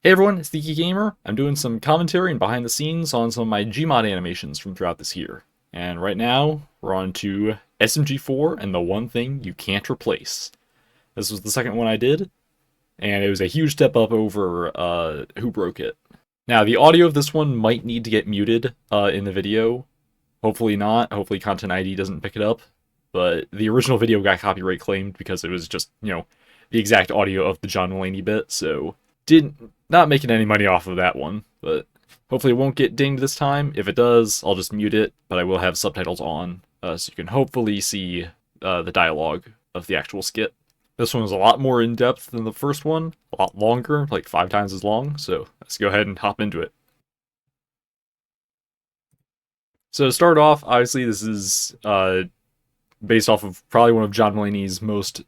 Hey everyone, it's the Geeky Gamer. I'm doing some commentary and behind the scenes on some of my GMod animations from throughout this year. And right now, we're on to SMG4 and the one thing you can't replace. This was the second one I did, and it was a huge step up over Who Broke It. Now, the audio of this one might need to get muted in the video. Hopefully not. Hopefully Content ID doesn't pick it up. But the original video got copyright claimed because it was just, the exact audio of the John Mulaney bit, so not making any money off of that one, but hopefully it won't get dinged this time. If it does, I'll just mute it, but I will have subtitles on, so you can hopefully see the dialogue of the actual skit. This one was a lot more in-depth than the first one, a lot longer, like 5 times as long, so let's go ahead and hop into it. So to start off, obviously this is based off of probably one of John Mulaney's most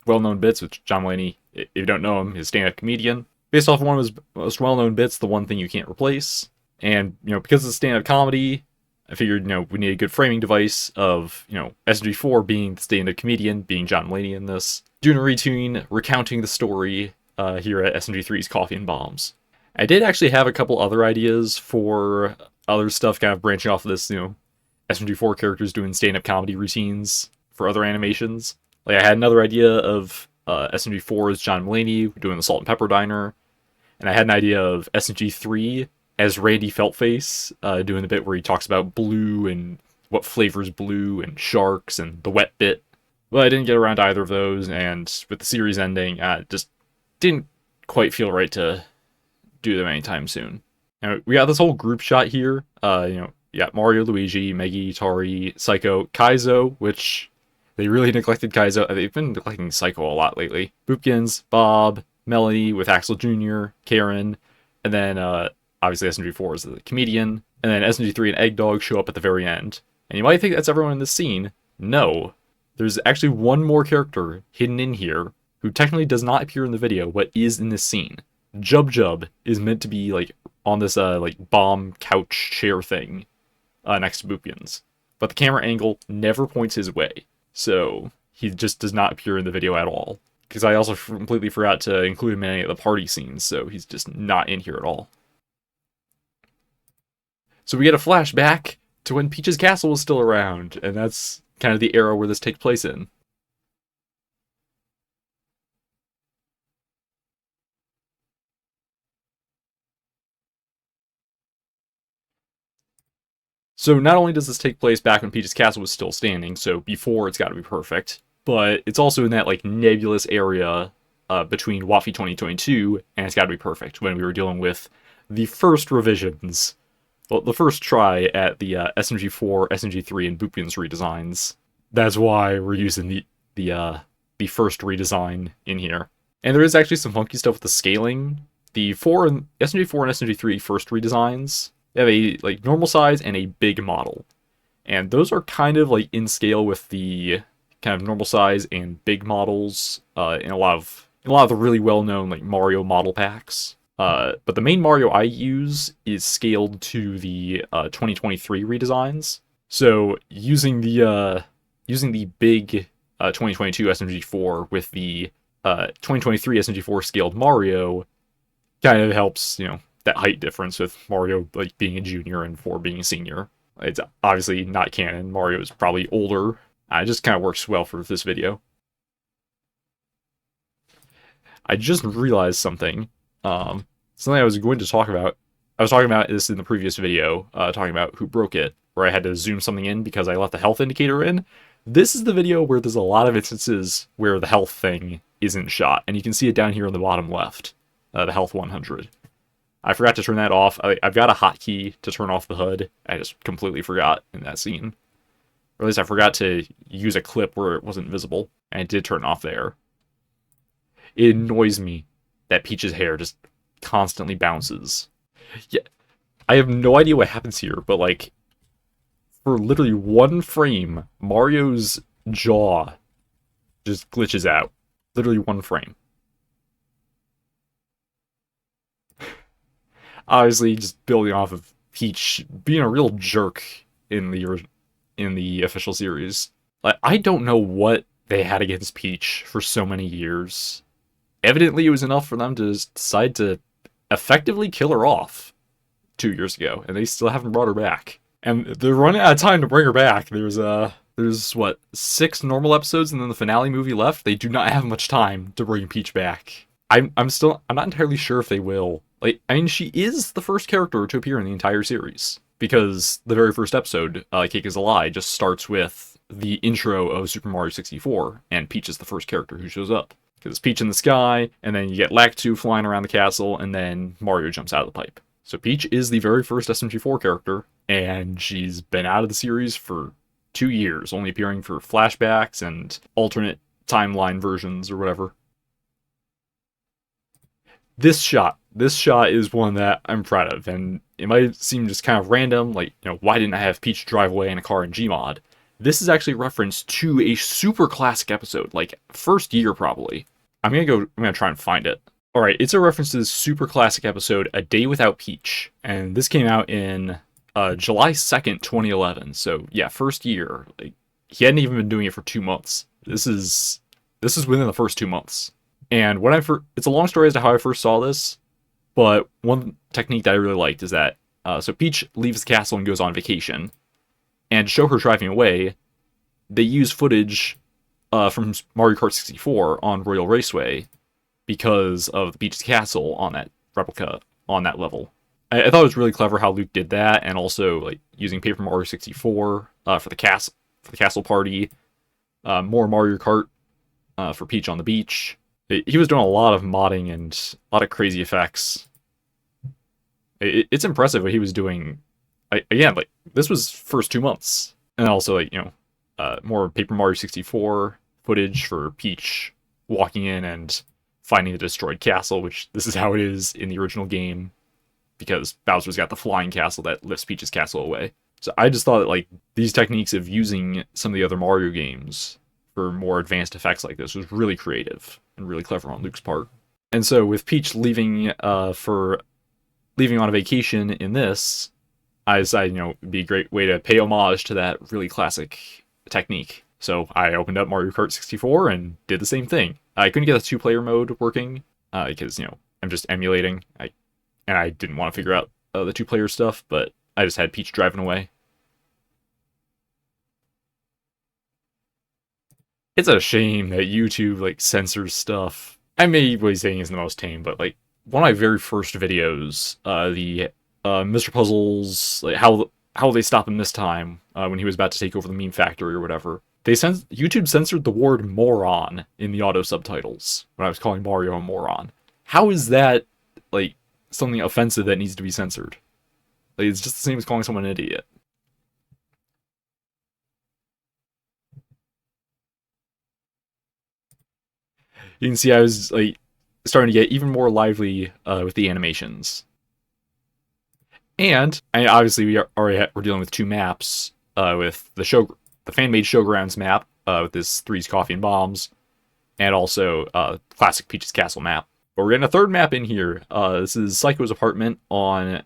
well-known bits, which John Mulaney, if you don't know him, is a stand-up comedian. Based off of one of his most well-known bits, the one thing you can't replace. And, because it's stand-up comedy, I figured, we need a good framing device of, SMG4 being the stand-up comedian, being John Mulaney in this, doing a retune, recounting the story here at SMG3's Coffee and Bombs. I did actually have a couple other ideas for other stuff kind of branching off of this, SMG4 characters doing stand-up comedy routines for other animations. Like, I had another idea of SMG4 as John Mulaney doing the Salt and Pepper Diner, and I had an idea of SMG3 as Randy Feltface doing the bit where he talks about blue and what flavors blue and sharks and the wet bit. But I didn't get around to either of those, and with the series ending, just didn't quite feel right to do them anytime soon. Now, we got this whole group shot here. You got Mario, Luigi, Meggy, Tari, Psycho, Kaizo, which they really neglected Kaizo. They've been neglecting Psycho a lot lately. Boopkins, Bob, Melanie with Axel Jr., Karen, and then obviously SMG4 is the comedian, and then SMG3 and Egg Dog show up at the very end. And you might think that's everyone in this scene. No. There's actually one more character hidden in here who technically does not appear in the video, but is in this scene. Jub Jub is meant to be on this bomb couch chair thing next to Boopkins. But the camera angle never points his way. So he just does not appear in the video at all. Because I also completely forgot to include him in any of the party scenes, so he's just not in here at all. So we get a flashback to when Peach's Castle was still around, and that's kind of the era where this takes place in. So not only does this take place back when Peach's Castle was still standing, so before It's Gotta Be Perfect, but it's also in that nebulous area between Waffy 2022 and It's Gotta Be Perfect, when we were dealing with the first revisions, well, the first try at the SMG4, SMG3, and Boopkins redesigns. That's why we're using the first redesign in here. And there is actually some funky stuff with the scaling. The SMG4 and SMG3 first redesigns, they have a normal size and a big model. And those are kind of in scale with the kind of normal size and big models in a lot of the really well-known Mario model packs. But the main Mario I use is scaled to the 2023 redesigns. So using the big 2022 SMG4 with the 2023 SMG4 scaled Mario kind of helps, that height difference with Mario being a junior and 4 being a senior. It's obviously not canon. Mario is probably older. It just kind of works well for this video. I just realized something. Something I was going to talk about. I was talking about this in the previous video, talking about Who Broke It, where I had to zoom something in because I left the health indicator in. This is the video where there's a lot of instances where the health thing isn't shot, and you can see it down here on the bottom left, the health 100. I forgot to turn that off. I've got a hotkey to turn off the HUD. I just completely forgot in that scene. Or at least I forgot to use a clip where it wasn't visible, and I did turn it off there. It annoys me that Peach's hair just constantly bounces. Yeah, I have no idea what happens here, but for literally one frame, Mario's jaw just glitches out. Literally one frame. Obviously, just building off of Peach being a real jerk in the official series. I don't know what they had against Peach for so many years. Evidently, it was enough for them to decide to effectively kill her off 2 years ago, and they still haven't brought her back. And they're running out of time to bring her back. There's what, 6 normal episodes and then the finale movie left. They do not have much time to bring Peach back. I'm not entirely sure if they will. Like, I mean, she is the first character to appear in the entire series, because the very first episode, Cake is a Lie, just starts with the intro of Super Mario 64, and Peach is the first character who shows up. Because it's Peach in the sky, and then you get Lakitu flying around the castle, and then Mario jumps out of the pipe. So Peach is the very first SMG4 character, and she's been out of the series for 2 years, only appearing for flashbacks and alternate timeline versions or whatever. This shot is one that I'm proud of, and it might seem just kind of random, like, why didn't I have Peach drive away in a car in GMod? This is actually a reference to a super classic episode, like first year probably. I'm gonna try and find it. Alright, it's a reference to this super classic episode, A Day Without Peach, and this came out in July 2nd, 2011, so yeah, first year. Like, he hadn't even been doing it for 2 months. This is within the first 2 months. And when it's a long story as to how I first saw this, but one technique that I really liked is that, so Peach leaves the castle and goes on vacation, and to show her driving away, they use footage from Mario Kart 64 on Royal Raceway because of the Peach's castle on that replica on that level. I thought it was really clever how Luke did that, and also like using Paper Mario 64 for the castle party, more Mario Kart for Peach on the beach. He was doing a lot of modding and a lot of crazy effects. It's impressive what he was doing. Again, like, this was first 2 months. And also, like, more Paper Mario 64 footage for Peach walking in and finding the destroyed castle, which this is how it is in the original game, because Bowser's got the flying castle that lifts Peach's castle away. So I just thought that, like, these techniques of using some of the other Mario games for more advanced effects like this was really creative and really clever on Luke's part. And so with Peach leaving on a vacation in this, I decided, it'd be a great way to pay homage to that really classic technique. So I opened up Mario Kart 64 and did the same thing. I couldn't get the 2-player mode working because, I'm just emulating. And I didn't want to figure out the 2-player stuff, but I just had Peach driving away. It's a shame that YouTube, like, censors stuff. I may be saying it's the most tame, but, like, one of my very first videos, the Mr. Puzzles, like, how they stop him this time, when he was about to take over the meme factory or whatever. YouTube censored the word moron in the auto subtitles when I was calling Mario a moron. How is that, like, something offensive that needs to be censored? Like, it's just the same as calling someone an idiot. You can see I was, like, starting to get even more lively with the animations. And obviously we're dealing with 2 maps, with the fan-made Showgrounds map with this Three's Coffee and Bombs, and also classic Peach's Castle map. But we're getting a 3rd map in here. This is Psycho's apartment on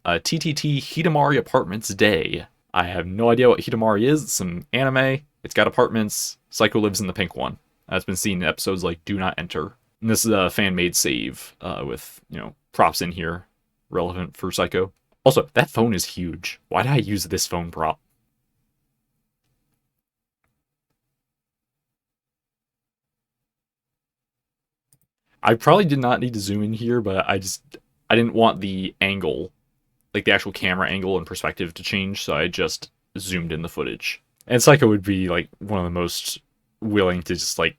TTT Hidamari Apartments Day. I have no idea what Hidamari is. It's some anime. It's got apartments. Psycho lives in the pink one. That's been seen in episodes like Do Not Enter. And this is a fan-made save with, props in here relevant for Psycho. Also, that phone is huge. Why did I use this phone prop? I probably did not need to zoom in here, but I didn't want the angle, like the actual camera angle and perspective to change, so I just zoomed in the footage. And Psycho would be, like, one of the most willing to just, like,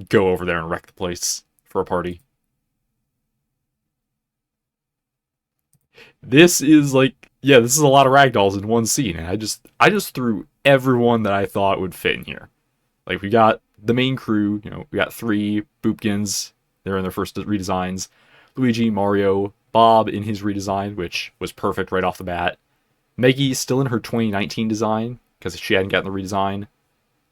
go over there and wreck the place for a party. This is, like, yeah, this is a lot of ragdolls in one scene, and I just threw everyone that I thought would fit in here. Like, we got the main crew, we got 3 Boopkins. They're in their first redesigns. Luigi, Mario, Bob in his redesign, which was perfect right off the bat. Meggy still in her 2019 design, because she hadn't gotten the redesign.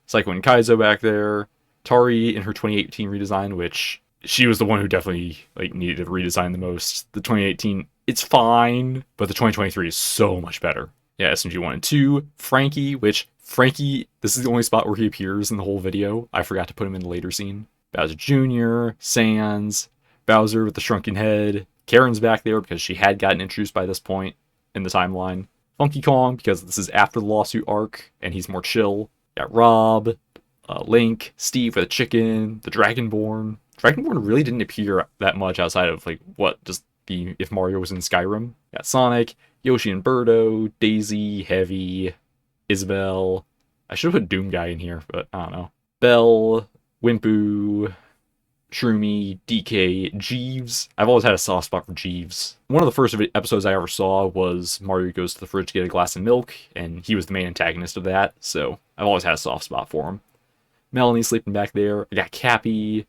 Psycho and Kaizo back there. Tari in her 2018 redesign, which she was the one who definitely, like, needed to redesign the most. The 2018, it's fine, but the 2023 is so much better. Yeah, SMG1 and 2. Frankie, this is the only spot where he appears in the whole video. I forgot to put him in the later scene. Bowser Jr., Sans, Bowser with the shrunken head, Karen's back there because she had gotten introduced by this point in the timeline. Funky Kong because this is after the lawsuit arc and he's more chill. Got Rob, Link, Steve with a chicken, the Dragonborn. Dragonborn really didn't appear that much outside of like what just the if Mario was in Skyrim. Got Sonic, Yoshi and Birdo, Daisy, Heavy, Isabelle. I should have put Doom Guy in here, but I don't know. Belle, Wimpu, Shroomy, DK, Jeeves. I've always had a soft spot for Jeeves. One of the first episodes I ever saw was Mario goes to the fridge to get a glass of milk, and he was the main antagonist of that, so I've always had a soft spot for him. Melanie sleeping back there. I got Cappy,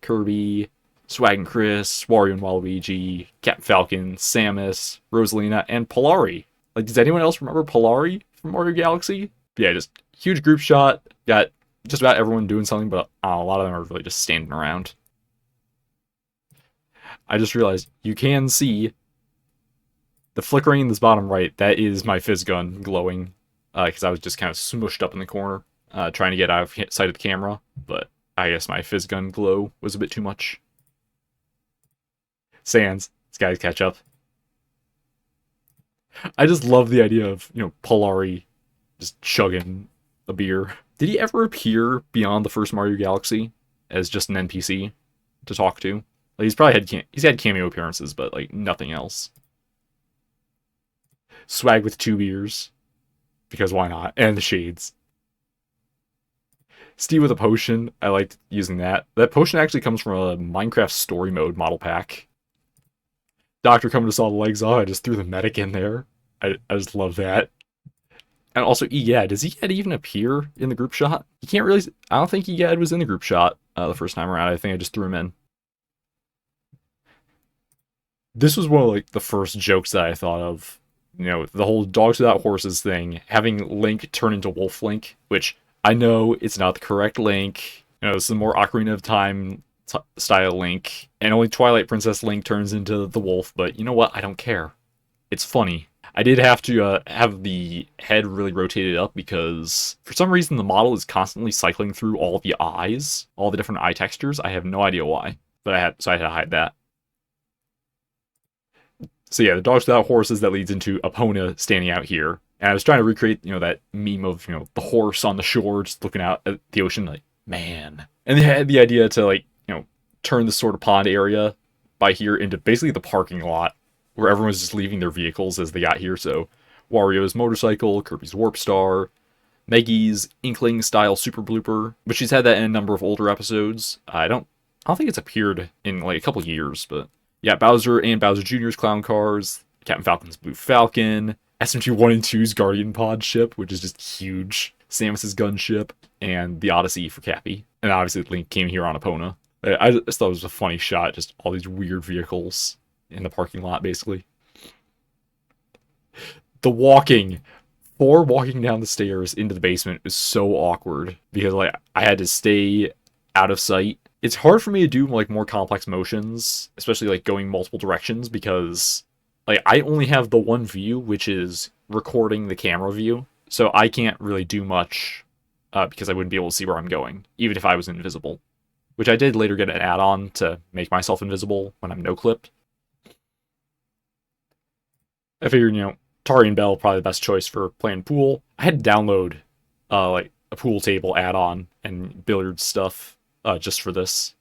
Kirby, Swag and Chris, Wario and Waluigi, Captain Falcon, Samus, Rosalina, and Polari. Like, does anyone else remember Polari from Mario Galaxy? Yeah, just huge group shot. Got just about everyone doing something, but a lot of them are really just standing around. I just realized you can see the flickering in this bottom right. That is my fizz gun glowing because I was just kind of smushed up in the corner trying to get out of sight of the camera, but I guess my fizz gun glow was a bit too much. Sans, this guy's catch up. I just love the idea of, Polari just chugging a beer. Did he ever appear beyond the first Mario Galaxy as just an NPC to talk to? Like, he's had cameo appearances, but like nothing else. Swag with 2 beers, because why not? And the shades. Steve with a potion. I liked using that. That potion actually comes from a Minecraft story mode model pack. Doctor coming to saw the legs off. I just threw the medic in there. I just love that. And also, Egad. Does Egad even appear in the group shot? You can't really... I don't think Egad was in the group shot the first time around. I think I just threw him in. This was one of like the first jokes that I thought of. The whole dogs without horses thing. Having Link turn into Wolf Link, which I know it's not the correct Link. This is a more Ocarina of Time style Link. And only Twilight Princess Link turns into the wolf. But you know what? I don't care. It's funny. I did have to have the head really rotated up because for some reason the model is constantly cycling through all the eyes, all the different eye textures. I have no idea why, but I had to hide that. So yeah, the dogs without horses that leads into Epona standing out here. And I was trying to recreate, that meme of, the horse on the shore just looking out at the ocean like, man. And they had the idea to turn this sort of pond area by here into basically the parking lot where everyone's just leaving their vehicles as they got here. So Wario's motorcycle, Kirby's Warp Star, Maggie's Inkling style super blooper, but she's had that in a number of older episodes. I don't think it's appeared in like a couple years, but yeah, Bowser and Bowser Jr.'s clown cars, Captain Falcon's Blue Falcon, SMG1 and 2's Guardian Pod ship, which is just huge, Samus's gunship, and the Odyssey for Cappy. And obviously Link came here on Epona. I just thought it was a funny shot, just all these weird vehicles in the parking lot, basically. The walking down the stairs into the basement was so awkward because I had to stay out of sight. It's hard for me to do more complex motions, especially going multiple directions, because I only have the one view, which is recording the camera view, so I can't really do much because I wouldn't be able to see where I'm going, even if I was invisible. Which I did later get an add-on to make myself invisible when I'm no-clipped. I figured, Tari and Bell probably the best choice for playing pool. I had to download a pool table add-on and billiard stuff just for this.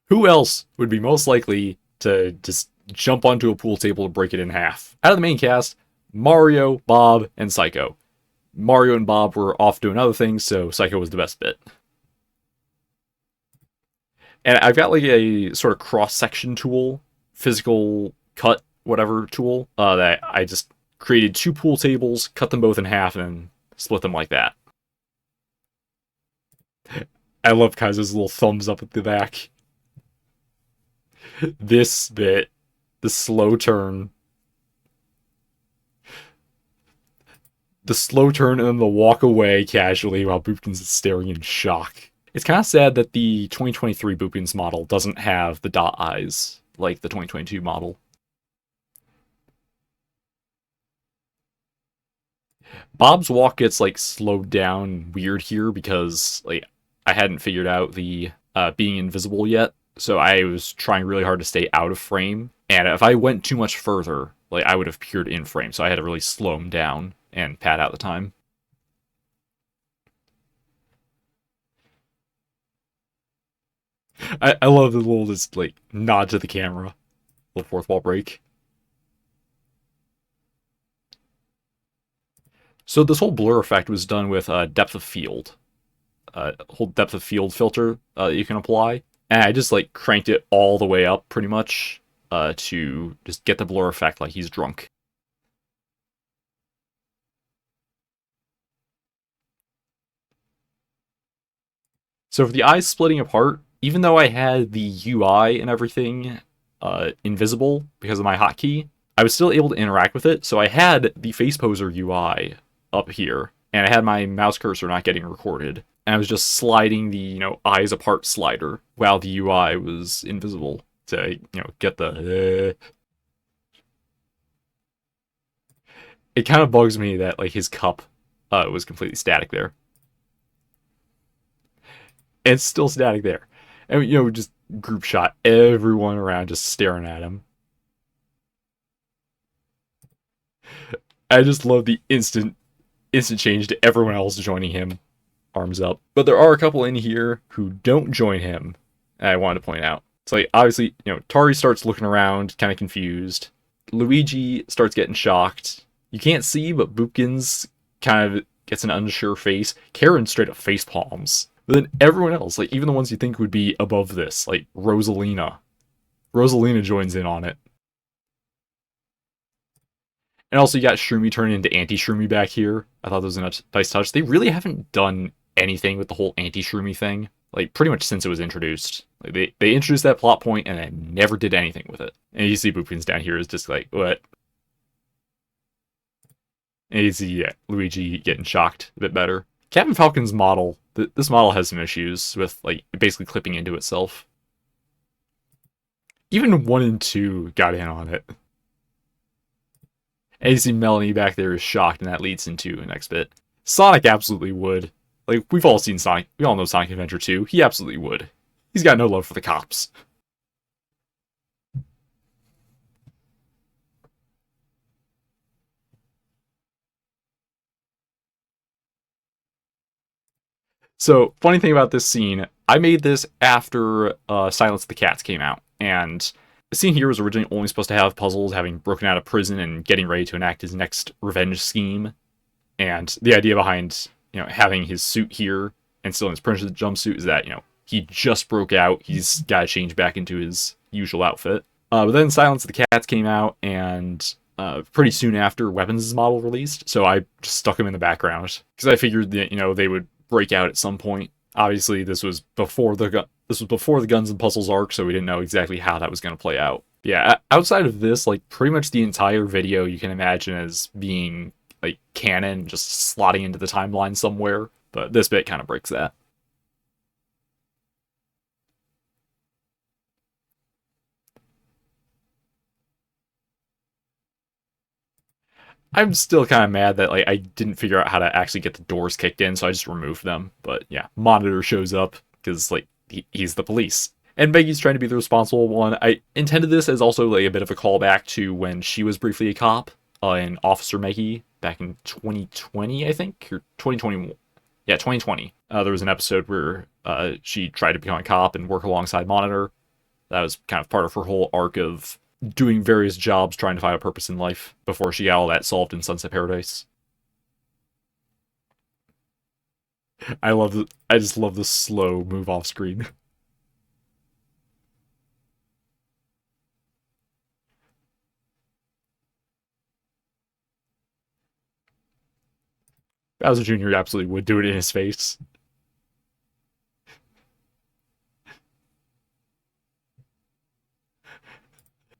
Who else would be most likely to just jump onto a pool table and break it in half? Out of the main cast, Mario, Bob, and Psycho. Mario and Bob were off doing other things, so Psycho was the best bit. And I've got a sort of cross-section tool, physical cut, whatever tool, that I just created 2 pool tables, cut them both in half, and then split them like that. I love Kaiser's little thumbs up at the back. This bit, the slow turn. The slow turn and then the walk away casually while Boopkins staring in shock. It's kind of sad that the 2023 Boopkins model doesn't have the dot eyes like the 2022 model. Bob's walk gets slowed down weird here because I hadn't figured out the being invisible yet. so I was trying really hard to stay out of frame. And if I went too much further, like I would have appeared in frame, so I had to really slow him down and pad out the time. I love the little just like nod to the camera, little fourth wall break. So this whole blur effect was done with depth of field, whole depth of field filter that you can apply, and I just like cranked it all the way up pretty much to just get the blur effect like he's drunk. So for the eyes splitting apart, even though I had the UI and everything invisible because of my hotkey, I was still able to interact with it. So I had the face poser UI up here, and I had my mouse cursor not getting recorded. And I was just sliding the, eyes apart slider while the UI was invisible to, get the... It kind of bugs me that, like, his cup was completely static there. It's still static there. And, just group shot everyone around just staring at him. I just love the instant change to everyone else joining him. Arms up. But there are a couple in here who don't join him, I wanted to point out. So, like, obviously, Tari starts looking around, kind of confused. Luigi starts getting shocked. You can't see, but Boopkins kind of gets an unsure face. Karen straight up face palms. But then everyone else, like, even the ones you think would be above this, like Rosalina. Rosalina joins in on it. And also, you got Shroomy turning into Anti-Shroomy back here. I thought that was a nice touch. They really haven't done anything with the whole Anti-Shroomy thing, like, pretty much since it was introduced. Like, they introduced that plot point, and they never did anything with it. And you see Boopkins down here is just like, what? And you see Luigi getting shocked a bit better. Captain Falcon's model, this model has some issues with, like, basically clipping into itself. Even 1 and 2 got in on it. And you see Melanie back there is shocked, and that leads into the next bit. Sonic absolutely would. Like, we've all seen Sonic. We all know Sonic Adventure 2. He absolutely would. He's got no love for the cops. So, funny thing about this scene, I made this after Silence of the Cats came out, and the scene here was originally only supposed to have Puzzles having broken out of prison and getting ready to enact his next revenge scheme. And the idea behind, having his suit here and still in his Prince's jumpsuit is that, he just broke out, he's got to change back into his usual outfit. But then Silence of the Cats came out, and pretty soon after, Weapons' model released, so I just stuck him in the background, because I figured that, they would break out at some point. Obviously, this was before the Guns and Puzzles arc, so we didn't know exactly how that was going to play out. Yeah, outside of this, like, pretty much the entire video you can imagine as being, like, canon, just slotting into the timeline somewhere, but this bit kind of breaks that. I'm still kind of mad that, like, I didn't figure out how to actually get the doors kicked in, so I just removed them. But yeah, Monitor shows up because, like, he's the police. And Meggy's trying to be the responsible one. I intended this as also, like, a bit of a callback to when she was briefly a cop in Officer Meggy back in 2020, I think, or 2021. Yeah, 2020. There was an episode where she tried to become a cop and work alongside Monitor. That was kind of part of her whole arc of doing various jobs, trying to find a purpose in life before she got all that solved in Sunset Paradise. I just love the slow move off screen. Bowser Jr. absolutely would do it in his face.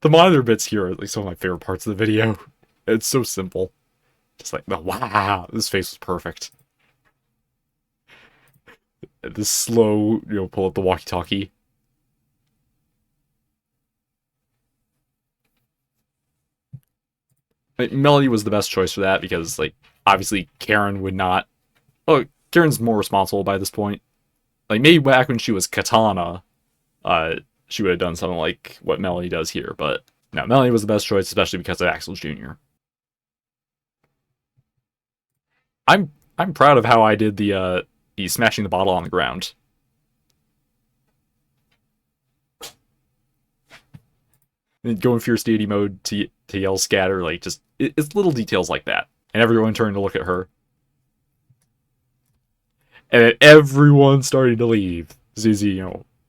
The Monitor bits here are like some of my favorite parts of the video. It's so simple. Just like, wow, this face was perfect. This slow, pull up the walkie-talkie. Like, Melody was the best choice for that because, like, obviously Karen would not... Oh, Karen's more responsible by this point. Like, maybe back when she was Katana, she would have done something like what Melanie does here, but no, Melanie was the best choice, especially because of Axel Jr. I'm proud of how I did the smashing the bottle on the ground. And going Fierce Deity mode to yell scatter, like just it's little details like that. And everyone turned to look at her. And then everyone started to leave. ZZ,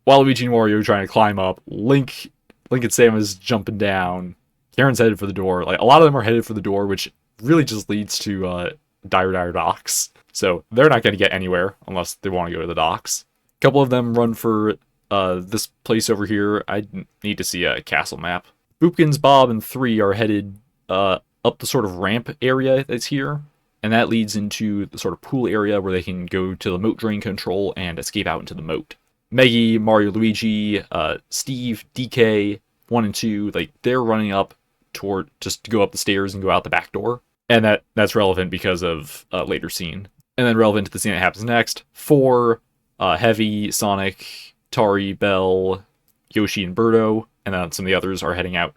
Waluigi and Wario trying to climb up. Link and Samus jumping down. Karen's headed for the door. Like, a lot of them are headed for the door, which really just leads to Dire Docks. So they're not going to get anywhere unless they want to go to the docks. A couple of them run for this place over here. I need to see a castle map. Boopkins, Bob, and 3 are headed up the sort of ramp area that's here. And that leads into the sort of pool area where they can go to the moat drain control and escape out into the moat. Meggy, Mario, Luigi, Steve, DK, 1 and 2, like, they're running up toward just to go up the stairs and go out the back door. And that's relevant because of a later scene. And then relevant to the scene that happens next, 4, Heavy, Sonic, Tari, Bell, Yoshi, and Birdo, and then some of the others are heading out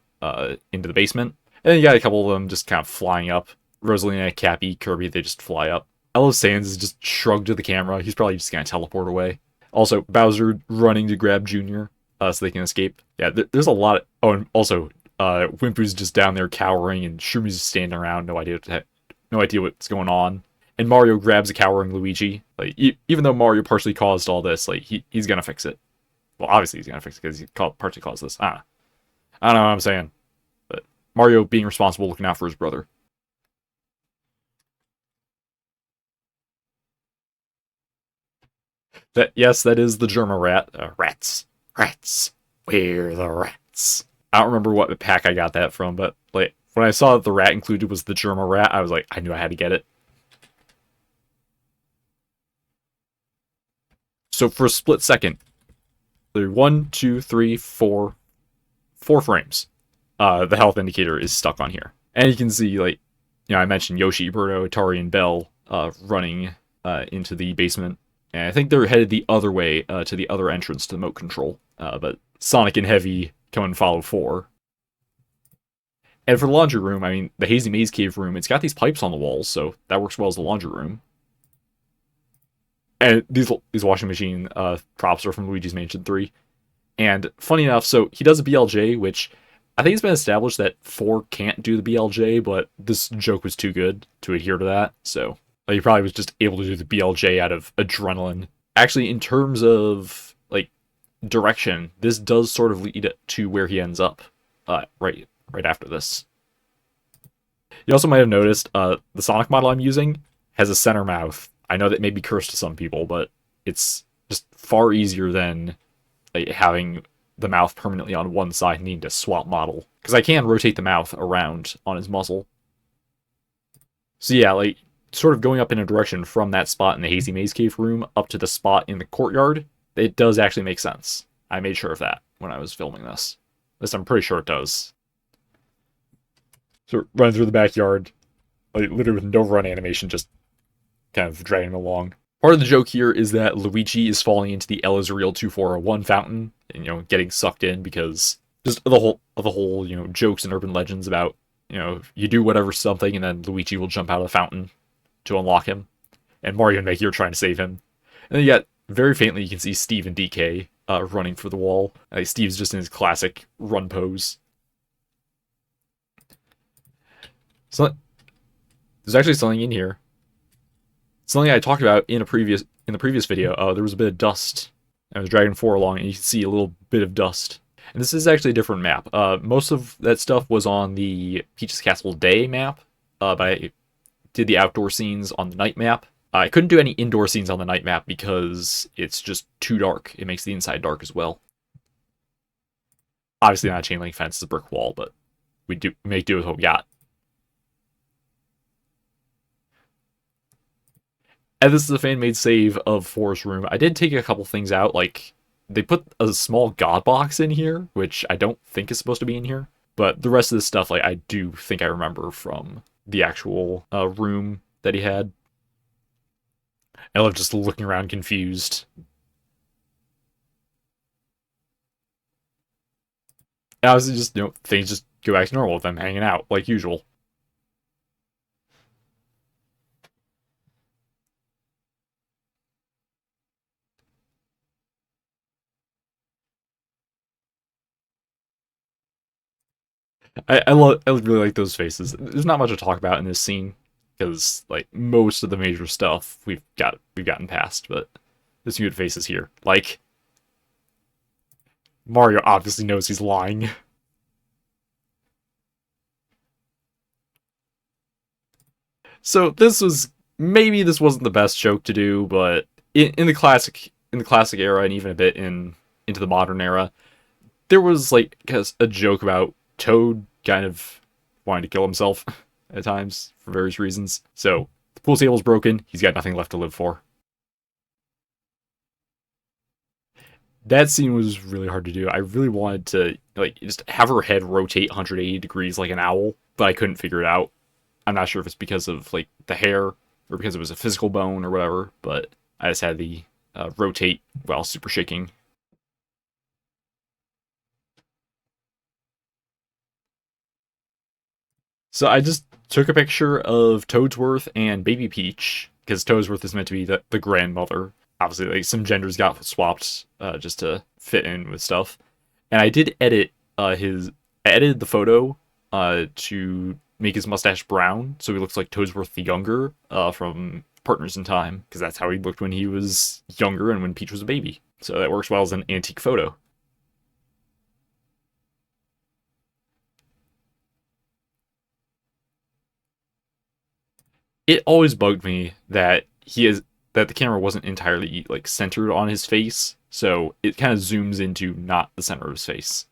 into the basement. And then you got a couple of them just kind of flying up. Rosalina, Cappy, Kirby, they just fly up. I love Sans is just shrugged to the camera. He's probably just going to teleport away. Also, Bowser running to grab Junior so they can escape. Yeah, there's a lot of... Oh, and also, Wimpu's just down there cowering, and Shumi's just standing around, no idea what's going on. And Mario grabs a cowering Luigi. Like, even though Mario partially caused all this, like, he's going to fix it. Well, obviously he's going to fix it because he partially caused this. I don't know what I'm saying. But Mario being responsible, looking out for his brother. That is the Germa rat. Rats. We're the rats. I don't remember what pack I got that from, but like when I saw that the rat included was the Germa rat, I was like, I knew I had to get it. So for a split second, there 1, 2, 3, 4 frames. The health indicator is stuck on here, and you can see like, I mentioned Yoshi, Birdo, Atari, and Bell running into the basement. And I think they're headed the other way to the other entrance to the moat control. But Sonic and Heavy come and follow 4. And for the laundry room, I mean, the Hazy Maze Cave room, it's got these pipes on the walls, so that works well as the laundry room. And these washing machine props are from Luigi's Mansion 3. And funny enough, so he does a BLJ, which I think it's been established that 4 can't do the BLJ, but this joke was too good to adhere to that, so... He probably was just able to do the BLJ out of adrenaline. Actually, in terms of, like, direction, this does sort of lead to where he ends up right after this. You also might have noticed the Sonic model I'm using has a center mouth. I know that may be cursed to some people, but it's just far easier than like, having the mouth permanently on one side and needing to swap model. Because I can rotate the mouth around on his muzzle. So yeah, like... sort of going up in a direction from that spot in the Hazy Maze Cave room up to the spot in the courtyard, it does actually make sense. I made sure of that when I was filming this. At least I'm pretty sure it does. So running through the backyard, like, literally with no run animation, just kind of dragging along. Part of the joke here is that Luigi is falling into the Elizreal 2401 fountain, and, getting sucked in because just the whole, jokes and urban legends about, you do whatever something and then Luigi will jump out of the fountain to unlock him, and Mario and Maggie are trying to save him. And then yet, very faintly, you can see Steve and DK running for the wall. Steve's just in his classic run pose. So there's actually something in here. Something I talked about in the previous video. There was a bit of dust. I was dragging 4 along, and you can see a little bit of dust. And this is actually a different map. Most of that stuff was on the Peach's Castle Day map, but I did the outdoor scenes on the night map. I couldn't do any indoor scenes on the night map because it's just too dark. It makes the inside dark as well. Obviously not a chain link fence, it's a brick wall, but we make do with what we got. And this is a fan-made save of Forest Room. I did take a couple things out, like they put a small God box in here, which I don't think is supposed to be in here. But the rest of this stuff, like I do think I remember from the actual room that he had. I love just looking around confused. And obviously, just things just go back to normal with them hanging out like usual. I really like those faces. There's not much to talk about in this scene because like most of the major stuff we've gotten past, but there's some good faces here. Like Mario obviously knows he's lying. So this wasn't the best joke to do, but in the classic era and even a bit into the modern era, there was like a joke about Toad kind of wanting to kill himself at times for various reasons. So the pool table's broken. He's got nothing left to live for. That scene was really hard to do. I really wanted to like just have her head rotate 180 degrees like an owl, but I couldn't figure it out. I'm not sure if it's because of like the hair or because it was a physical bone or whatever, but I just had the rotate while super shaking. So I just took a picture of Toadsworth and Baby Peach because Toadsworth is meant to be the grandmother. Obviously, like some genders got swapped just to fit in with stuff, and I did edit I edited the photo to make his mustache brown, so he looks like Toadsworth the younger from Partners in Time, because that's how he looked when he was younger and when Peach was a baby. So that works well as an antique photo. It always bugged me that the camera wasn't entirely like centered on his face, so it kind of zooms into not the center of his face.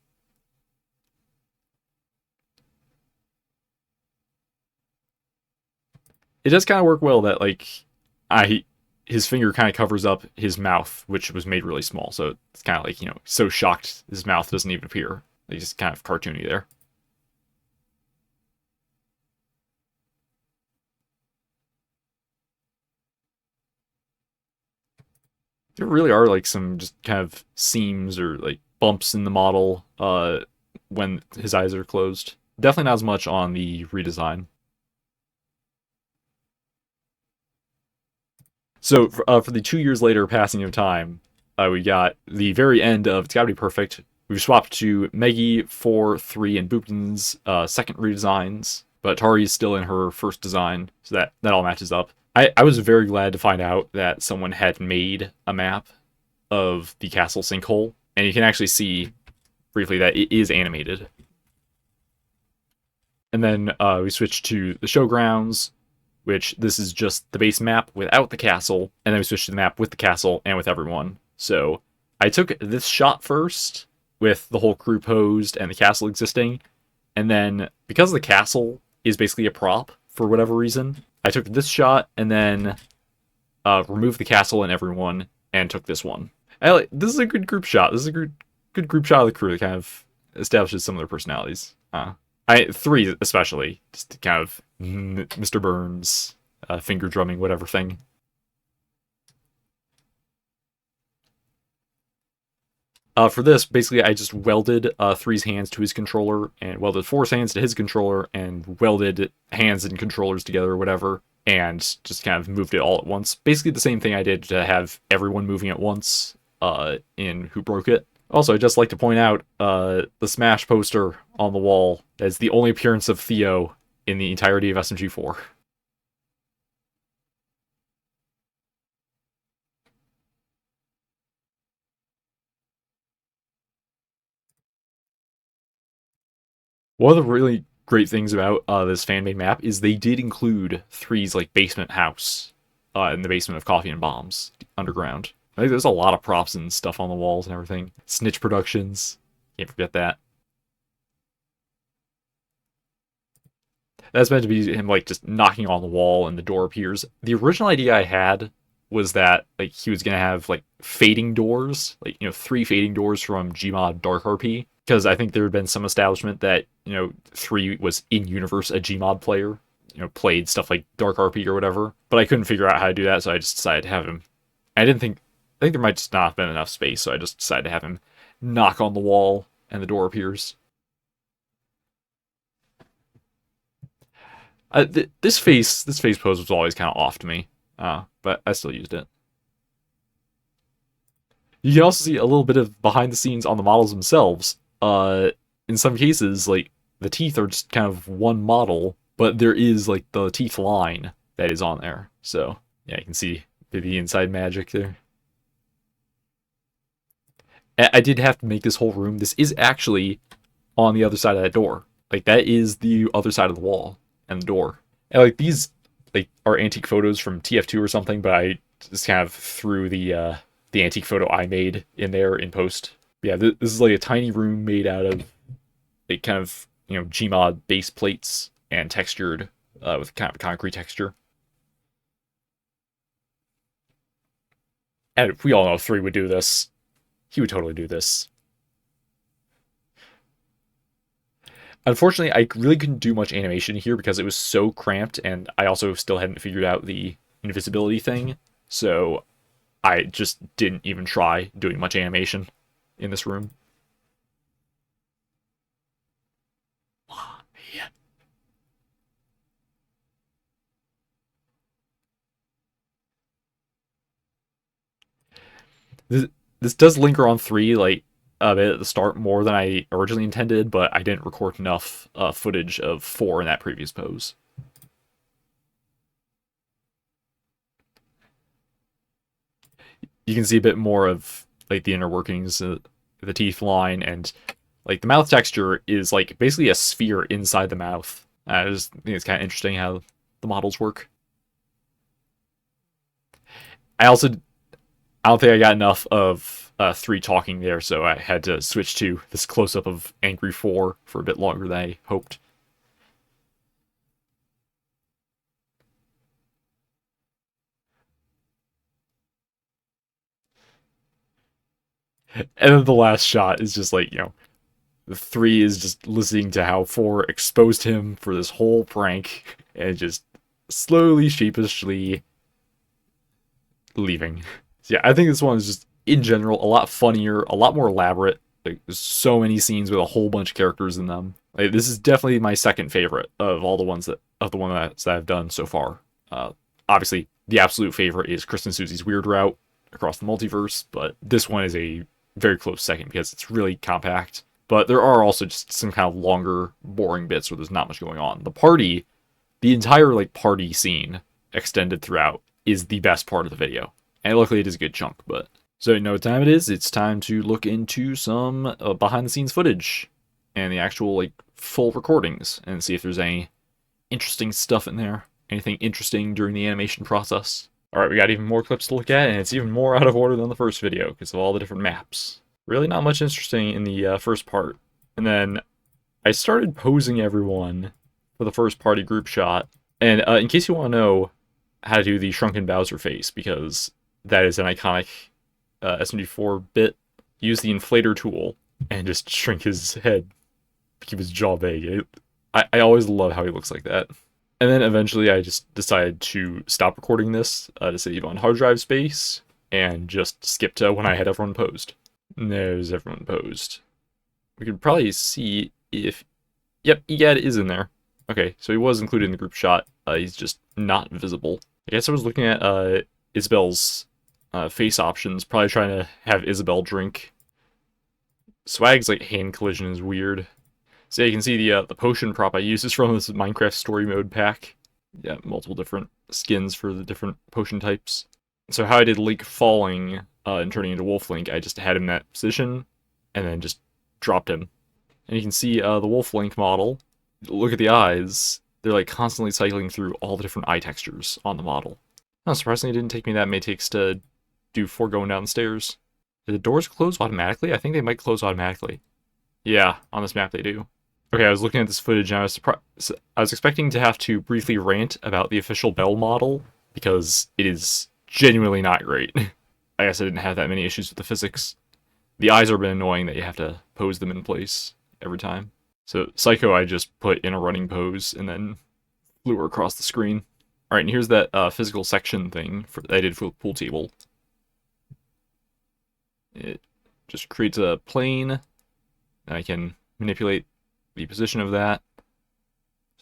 It does kind of work well that like I his finger kind of covers up his mouth, which was made really small, so it's kind of like so shocked his mouth doesn't even appear. Like just kind of cartoony there. There really are like some just kind of seams or like bumps in the model when his eyes are closed. Definitely not as much on the redesign. So for the 2 years later passing of time, we got the very end of It's Gotta Be Perfect. We've swapped to Meggy 4, 3, and Boopton's second redesigns, but Tari's still in her first design, so that all matches up. I was very glad to find out that someone had made a map of the castle sinkhole, and you can actually see briefly that it is animated. And then we switch to the showgrounds, which this is just the base map without the castle, and then we switch to the map with the castle and with everyone. So I took this shot first with the whole crew posed and the castle existing, and then because the castle is basically a prop for whatever reason, I took this shot and then removed the castle and everyone and took this one. This is a good group shot. This is a good group shot of the crew that kind of establishes some of their personalities. I three especially, just to kind of Mr. Burns, finger drumming, whatever thing. For this, basically, I just welded Three's hands to his controller and welded Four's hands to his controller and welded hands and controllers together or whatever, and just kind of moved it all at once. Basically, the same thing I did to have everyone moving at once in Who Broke It. Also, I'd just like to point out the Smash poster on the wall as the only appearance of Theo in the entirety of SMG4. One of the really great things about this fan-made map is they did include Three's like basement house in the basement of Coffee and Bombs underground. I think there's a lot of props and stuff on the walls and everything. Snitch Productions, can't forget that. That's meant to be him like just knocking on the wall and the door appears. The original idea I had was that like he was gonna have like fading doors, like three fading doors from GMod Dark RP, because I think there had been some establishment that three was in universe a GMod player, played stuff like Dark RP or whatever. But I couldn't figure out how to do that, so I just decided to have him. I think there might just not have been enough space, so I just decided to have him knock on the wall and the door appears. This face pose was always kind of off to me, but I still used it. You can also see a little bit of behind the scenes on the models themselves. In some cases, like the teeth are just kind of one model, but there is like the teeth line that is on there. So yeah, you can see the inside magic there. I did have to make this whole room. This is actually on the other side of that door. Like that is the other side of the wall and the door. And like these like are antique photos from TF2 or something, but I just kind of threw the antique photo I made in there in post. Yeah, this is like a tiny room made out of like kind of, GMod base plates and textured with kind of a concrete texture. And we all know 3 would do this. He would totally do this. Unfortunately, I really couldn't do much animation here because it was so cramped, and I also still hadn't figured out the invisibility thing, so I just didn't even try doing much animation in this room. Yeah. This does linger on 3 like a bit at the start more than I originally intended, but I didn't record enough footage of 4 in that previous pose. You can see a bit more of like the inner workings, the teeth line, and like the mouth texture is like basically a sphere inside the mouth. I just think it's kind of interesting how the models work. I don't think I got enough of 3 talking there, so I had to switch to this close up of Angry 4 for a bit longer than I hoped. And then the last shot is just like, the 3 is just listening to how 4 exposed him for this whole prank and just slowly, sheepishly leaving. So yeah, I think this one is just, in general, a lot funnier, a lot more elaborate. Like, there's so many scenes with a whole bunch of characters in them. Like, this is definitely my second favorite of all the ones that I've done so far. Obviously, the absolute favorite is Kristen Susie's Weird Route across the multiverse, but this one is a very close second because it's really compact. But there are also just some kind of longer, boring bits where there's not much going on. The entire like party scene extended throughout is the best part of the video. And luckily it is a good chunk, but so you know what time it is? It's time to look into some behind the scenes footage and the actual like full recordings and see if there's any interesting stuff in there. Anything interesting during the animation process. Alright, we got even more clips to look at, and it's even more out of order than the first video because of all the different maps. Really not much interesting in the first part. And then I started posing everyone for the first party group shot. And in case you want to know how to do the Shrunken Bowser face, because that is an iconic SMG4 bit, use the inflator tool and just shrink his head, keep his jaw big. I always love how he looks like that. And then eventually I just decided to stop recording this to save on hard drive space and just skip to when I had everyone posed. There's everyone posed. We could probably see if... Yep, Egad is in there. Okay, so he was included in the group shot. He's just not visible. I guess I was looking at Isabel's face options, probably trying to have Isabel drink. Swag's like hand collision is weird. So yeah, you can see the potion prop I used is from this Minecraft story mode pack. Yeah, multiple different skins for the different potion types. So how I did Link falling and turning into Wolf Link, I just had him in that position and then just dropped him. And you can see the Wolf Link model. Look at the eyes. They're like constantly cycling through all the different eye textures on the model. Now, surprisingly, it didn't take me that many takes to do 4 going down the stairs. Did the doors close automatically? I think they might close automatically. Yeah, on this map they do. Okay, I was looking at this footage and I was expecting to have to briefly rant about the official Bell model because it is genuinely not great. I guess I didn't have that many issues with the physics. The eyes are a bit annoying that you have to pose them in place every time. So Psycho I just put in a running pose and then flew her across the screen. Alright, and here's that physical section thing that I did for the pool table. It just creates a plane, and I can manipulate the position of that.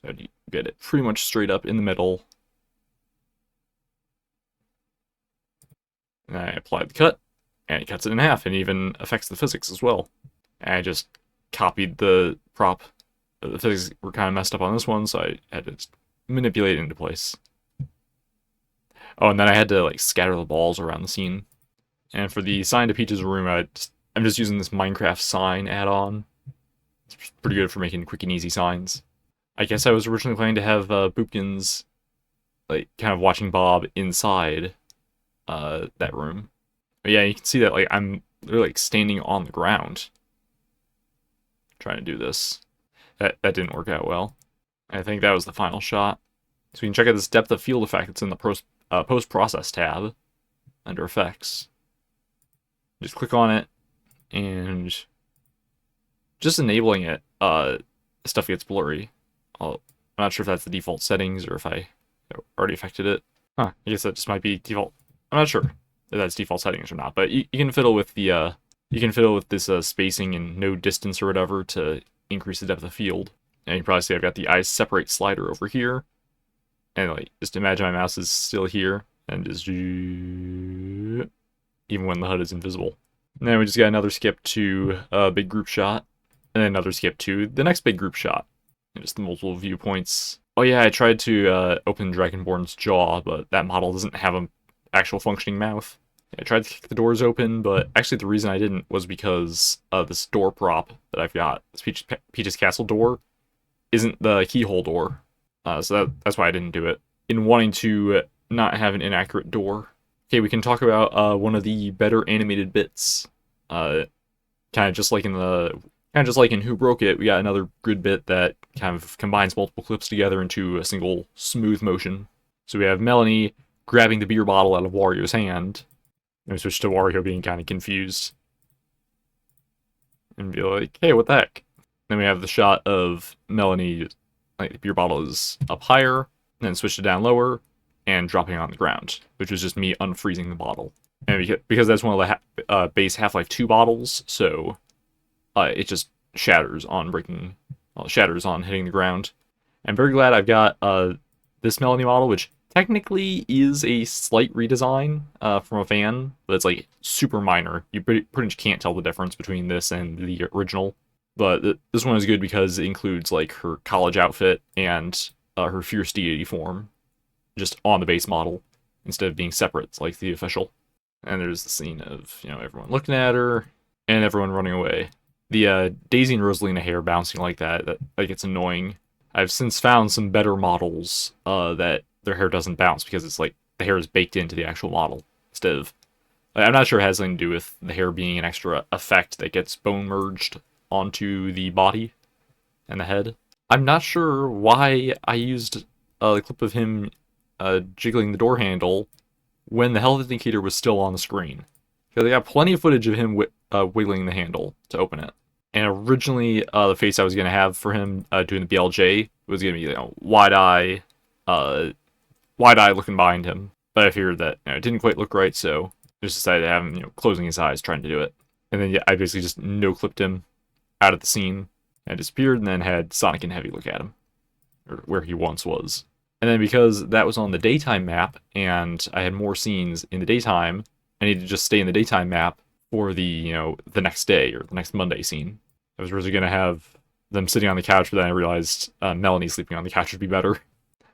So you get it pretty much straight up in the middle. And I apply the cut, and it cuts it in half, and even affects the physics as well. And I just copied the prop. The physics were kind of messed up on this one, so I had to manipulate it into place. Oh, and then I had to like scatter the balls around the scene. And for the sign to Peach's room, I'm just using this Minecraft sign add-on. It's pretty good for making quick and easy signs. I guess I was originally planning to have Boopkins like kind of watching Bob inside that room. But yeah, you can see that like I'm literally like standing on the ground trying to do this. That didn't work out well. I think that was the final shot. So we can check out this depth of field effect that's in the post-process tab under effects. Just click on it, and just enabling it, stuff gets blurry. I'm not sure if that's the default settings or if I already affected it. Huh, I guess that just might be default. I'm not sure if that's default settings or not, but you can fiddle with the this spacing and node distance or whatever to increase the depth of field. And you can probably see I've got the eyes separate slider over here. And like, just imagine my mouse is still here, and just even when the HUD is invisible. And then we just got another skip to a big group shot, and then another skip to the next big group shot. And just the multiple viewpoints. Oh yeah, I tried to open Dragonborn's jaw, but that model doesn't have an actual functioning mouth. I tried to kick the doors open, but actually the reason I didn't was because this door prop that I've got, this Peach's Castle door, isn't the keyhole door. So that's why I didn't do it. In wanting to not have an inaccurate door. Okay, we can talk about one of the better animated bits. Kind of just like in Who Broke It, we got another grid bit that kind of combines multiple clips together into a single smooth motion. So we have Melanie grabbing the beer bottle out of Wario's hand. And we switch to Wario being kind of confused. And be like, hey, what the heck? Then we have the shot of Melanie, like the beer bottle is up higher, and then switch it down lower, and dropping on the ground, which was just me unfreezing the bottle. And because that's one of the base Half-Life 2 bottles, so it just shatters on hitting the ground. I'm very glad I've got this Melanie model, which technically is a slight redesign from a fan, but it's like super minor. You pretty much can't tell the difference between this and the original. But this one is good because it includes like her college outfit and her fierce deity form, just on the base model instead of being separate like the official. And there's the scene of everyone looking at her and everyone running away. The Daisy and Rosalina hair bouncing like that like it's annoying. I've since found some better models that their hair doesn't bounce because it's like the hair is baked into the actual model instead of. I'm not sure it has anything to do with the hair being an extra effect that gets bone merged onto the body and the head. I'm not sure why I used the clip of him jiggling the door handle when the health indicator was still on the screen. Because I got plenty of footage of him wiggling the handle to open it. And originally, the face I was going to have for him doing the BLJ was going to be wide-eye looking behind him. But I figured that it didn't quite look right, so I just decided to have him closing his eyes trying to do it. And then I basically just no-clipped him out of the scene and disappeared, and then had Sonic and Heavy look at him, or where he once was. And then because that was on the daytime map, and I had more scenes in the daytime, I needed to just stay in the daytime map for the the next day or the next Monday scene. I was originally gonna have them sitting on the couch, but then I realized Melanie sleeping on the couch would be better.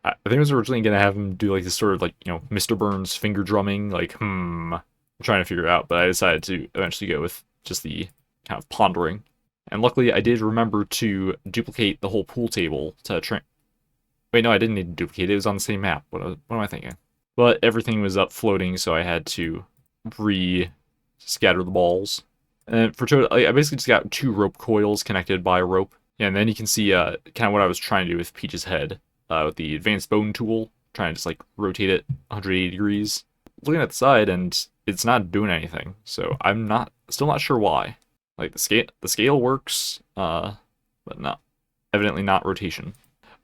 I think I was originally gonna have him do like this sort of like Mr. Burns finger drumming, like I'm trying to figure it out, but I decided to eventually go with just the kind of pondering. And luckily, I did remember to duplicate the whole pool table to Wait, no, I didn't need to duplicate it. It was on the same map. What am I thinking? But everything was up floating, so I had to scatter the balls. And for total, I basically just got 2 rope coils connected by a rope. Yeah, and then you can see kind of what I was trying to do with Peach's head with the advanced bone tool, trying to just like rotate it 180 degrees. Looking at the side, and it's not doing anything. So I'm still not sure why. Like the scale works, but evidently not rotation.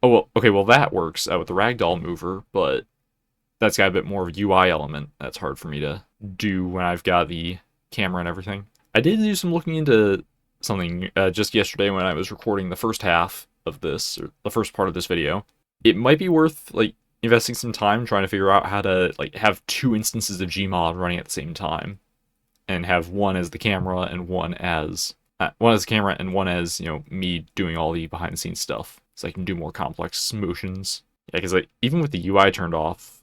Oh well, okay, well that works with the ragdoll mover, but that's got a bit more of a UI element that's hard for me to do when I've got the camera and everything. I did do some looking into something just yesterday when I was recording the first half of this, or the first part of this video, it might be worth like investing some time trying to figure out how to like have 2 instances of Gmod running at the same time, and have one as the camera and one as me doing all the behind the scenes stuff, so I can do more complex motions. Yeah, because like even with the UI turned off,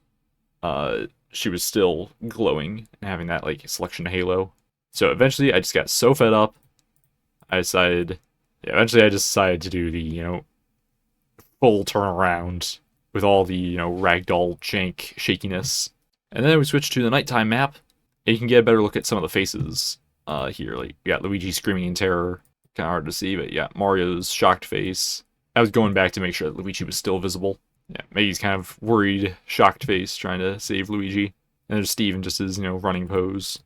she was still glowing and having that like selection halo. So eventually I just got so fed up, I decided to do the, full turnaround with all the, ragdoll jank shakiness. And then we switched to the nighttime map, and you can get a better look at some of the faces here. Like, you got Luigi screaming in terror, kind of hard to see, but yeah, Mario's shocked face. I was going back to make sure that Luigi was still visible. Yeah, Maggie's kind of worried, shocked face, trying to save Luigi. And there's Steve in just his, running pose.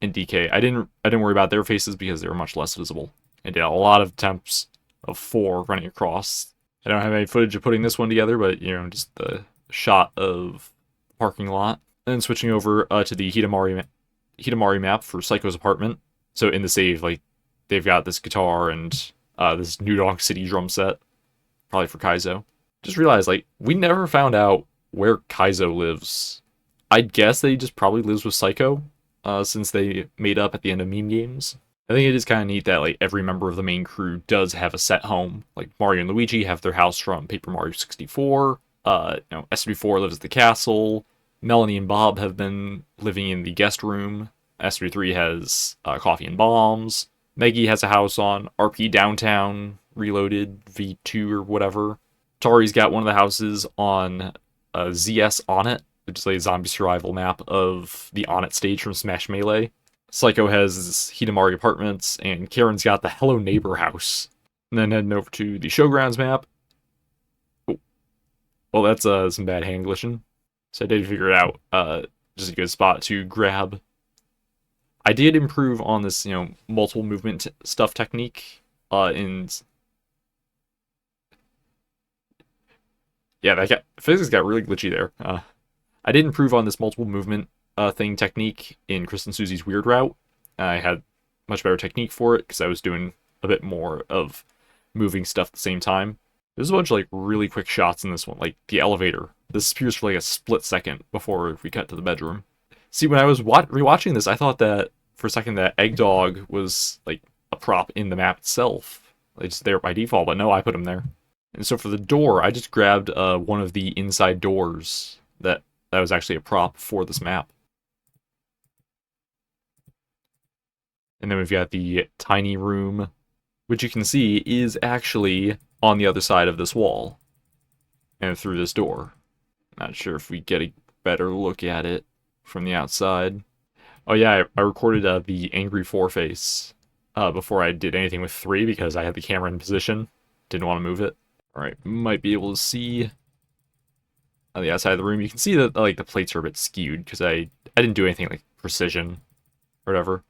And DK. I didn't worry about their faces because they were much less visible. I did a lot of attempts of 4 running across. I don't have any footage of putting this one together, but, just the shot of the parking lot. And then switching over to the Hitamari map for Psycho's apartment. So in the save, like, they've got this guitar and this New Donk City drum set. Probably for Kaizo. Just realized, like, we never found out where Kaizo lives. I'd guess that he just probably lives with Psycho, since they made up at the end of Meme Games. I think it is kind of neat that like every member of the main crew does have a set home. Like Mario and Luigi have their house from Paper Mario 64. SMG4 lives at the castle. Melanie and Bob have been living in the guest room. SMG3 has coffee and bombs. Maggie has a house on RP Downtown, Reloaded, V2 or whatever. Tari's got one of the houses on ZS On It, which is like a zombie survival map of the On It stage from Smash Melee. Psycho has Hitamari Apartments, and Karen's got the Hello Neighbor house. And then heading over to the Showgrounds map. Oh. Well, that's some bad hand glitching. So I did figure it out. Just a good spot to grab. I did improve on this, multiple movement stuff technique. Yeah, physics got really glitchy there. I did improve on this multiple movement thing technique in Kristen Susie's Weird Route. I had much better technique for it because I was doing a bit more of moving stuff at the same time. There's a bunch of like really quick shots in this one, like the elevator. This appears for like a split second before we cut to the bedroom. See, when I was rewatching this, I thought that for a second that Egg Dog was like a prop in the map itself. Like just there by default, but no, I put him there. And so for the door, I just grabbed one of the inside doors that was actually a prop for this map. And then we've got the tiny room, which you can see is actually on the other side of this wall and through this door. Not sure if we get a better look at it from the outside. Oh yeah, I recorded the Angry 4 face before I did anything with 3 because I had the camera in position. Didn't want to move it. Alright, might be able to see on the outside of the room. You can see that like the plates are a bit skewed because I didn't do anything like precision or whatever.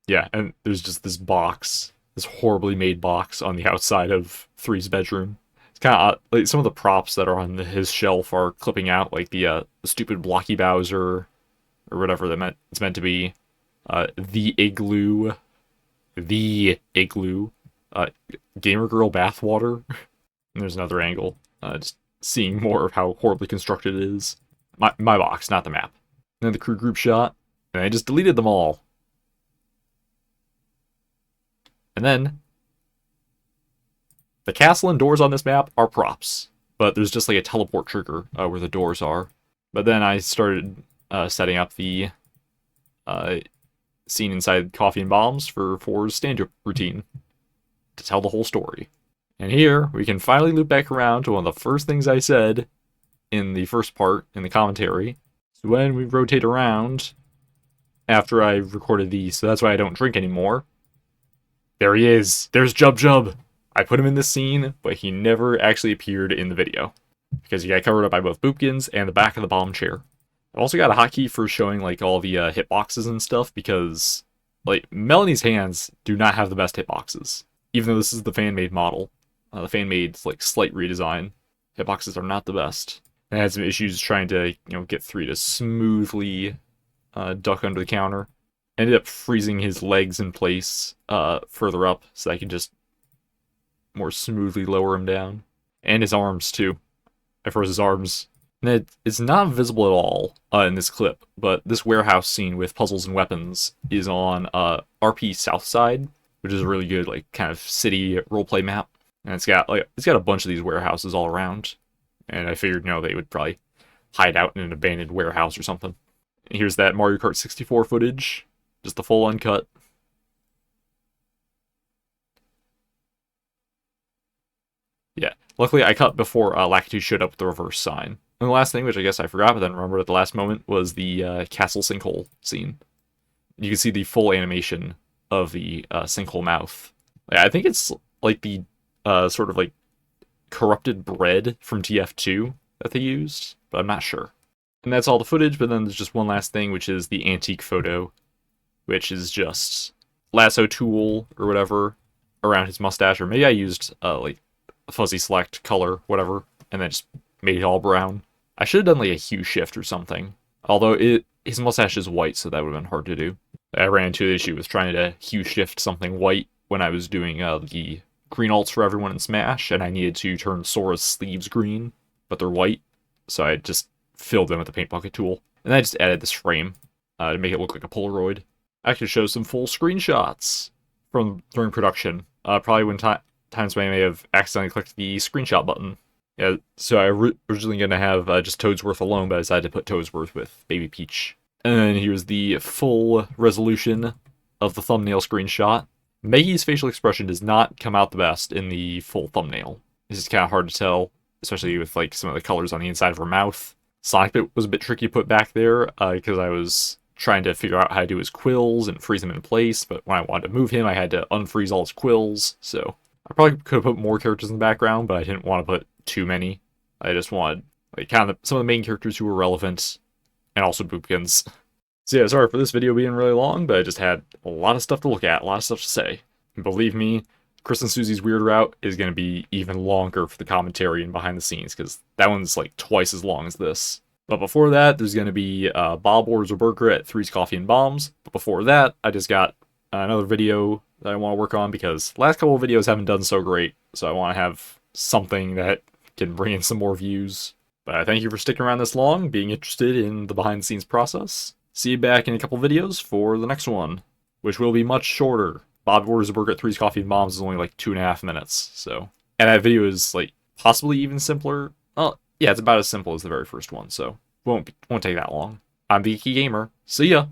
Yeah, and there's just this box, this horribly made box on the outside of 3's bedroom. It's kind of odd. Like some of the props that are on his shelf are clipping out, like the stupid Blocky Bowser or whatever it's meant to be. The igloo, Gamer Girl bathwater. And there's another angle, just seeing more of how horribly constructed it is. My box, not the map. And then the crew group shot, and I just deleted them all. And then, the castle and doors on this map are props, but there's just like a teleport trigger where the doors are. But then I started setting up the scene inside Coffee and Bombs for 4's stand-up routine to tell the whole story. And here, we can finally loop back around to one of the first things I said in the first part, in the commentary. So when we rotate around, after I recorded these, so that's why I don't drink anymore. There he is. There's Jub Jub. I put him in this scene, but he never actually appeared in the video, because he got covered up by both Boopkins and the back of the bomb chair. I've also got a hotkey for showing like all the hitboxes and stuff, because like Melanie's hands do not have the best hitboxes, even though this is the fan-made model. The fan-made like slight redesign. Hitboxes are not the best. I had some issues trying to get 3 to smoothly duck under the counter. Ended up freezing his legs in place further up so I could just more smoothly lower him down. And his arms, too. I froze his arms. And it's not visible at all in this clip, but this warehouse scene with puzzles and weapons is on RP Southside, which is a really good, like, kind of city roleplay map. And it's got a bunch of these warehouses all around. And I figured, they would probably hide out in an abandoned warehouse or something. And here's that Mario Kart 64 footage. Just the full uncut. Yeah. Luckily, I cut before Lakitu showed up with the reverse sign. And the last thing, which I guess I forgot, but then remembered at the last moment, was the castle sinkhole scene. You can see the full animation of the sinkhole mouth. I think it's like the sort of like corrupted bread from TF2 that they used, but I'm not sure. And that's all the footage, but then there's just one last thing, which is the antique photo, which is just lasso tool or whatever around his mustache, or maybe I used like a fuzzy select color, whatever, and then just made it all brown. I should have done like a hue shift or something, although his mustache is white, so that would have been hard to do. I ran into the issue with trying to hue shift something white when I was doing the green alts for everyone in Smash, and I needed to turn Sora's sleeves green, but they're white, so I just filled them with the paint bucket tool. And I just added this frame to make it look like a Polaroid. I could show some full screenshots from during production. Probably when times when I may have accidentally clicked the screenshot button. Yeah, so I originally going to have just Toadsworth alone, but I decided to put Toadsworth with Baby Peach. And then here's the full resolution of the thumbnail screenshot. Meggy's facial expression does not come out the best in the full thumbnail. This is kind of hard to tell, especially with like some of the colors on the inside of her mouth. Sonic Bit was a bit tricky to put back there because I was trying to figure out how to do his quills and freeze them in place, but when I wanted to move him, I had to unfreeze all his quills, so I probably could have put more characters in the background, but I didn't want to put too many. I just wanted like kind of some of the main characters who were relevant, and also Boopkins. So yeah, sorry for this video being really long, but I just had a lot of stuff to look at, a lot of stuff to say. And believe me, Chris and Susie's Weird Route is going to be even longer for the commentary and behind the scenes, because that one's like twice as long as this. But before that, there's going to be Bob orders a burger at Three's Coffee and Bombs. But before that, I just got another video that I want to work on, because the last couple of videos haven't done so great, so I want to have something that can bring in some more views. But I thank you for sticking around this long, being interested in the behind the scenes process. See you back in a couple videos for the next one, which will be much shorter. Bob orders a burger at Three's Coffee and Bombs is only like 2.5 minutes, so. And that video is like possibly even simpler. Well, yeah, it's about as simple as the very first one, so won't take that long. I'm the Geeky Gamer. See ya!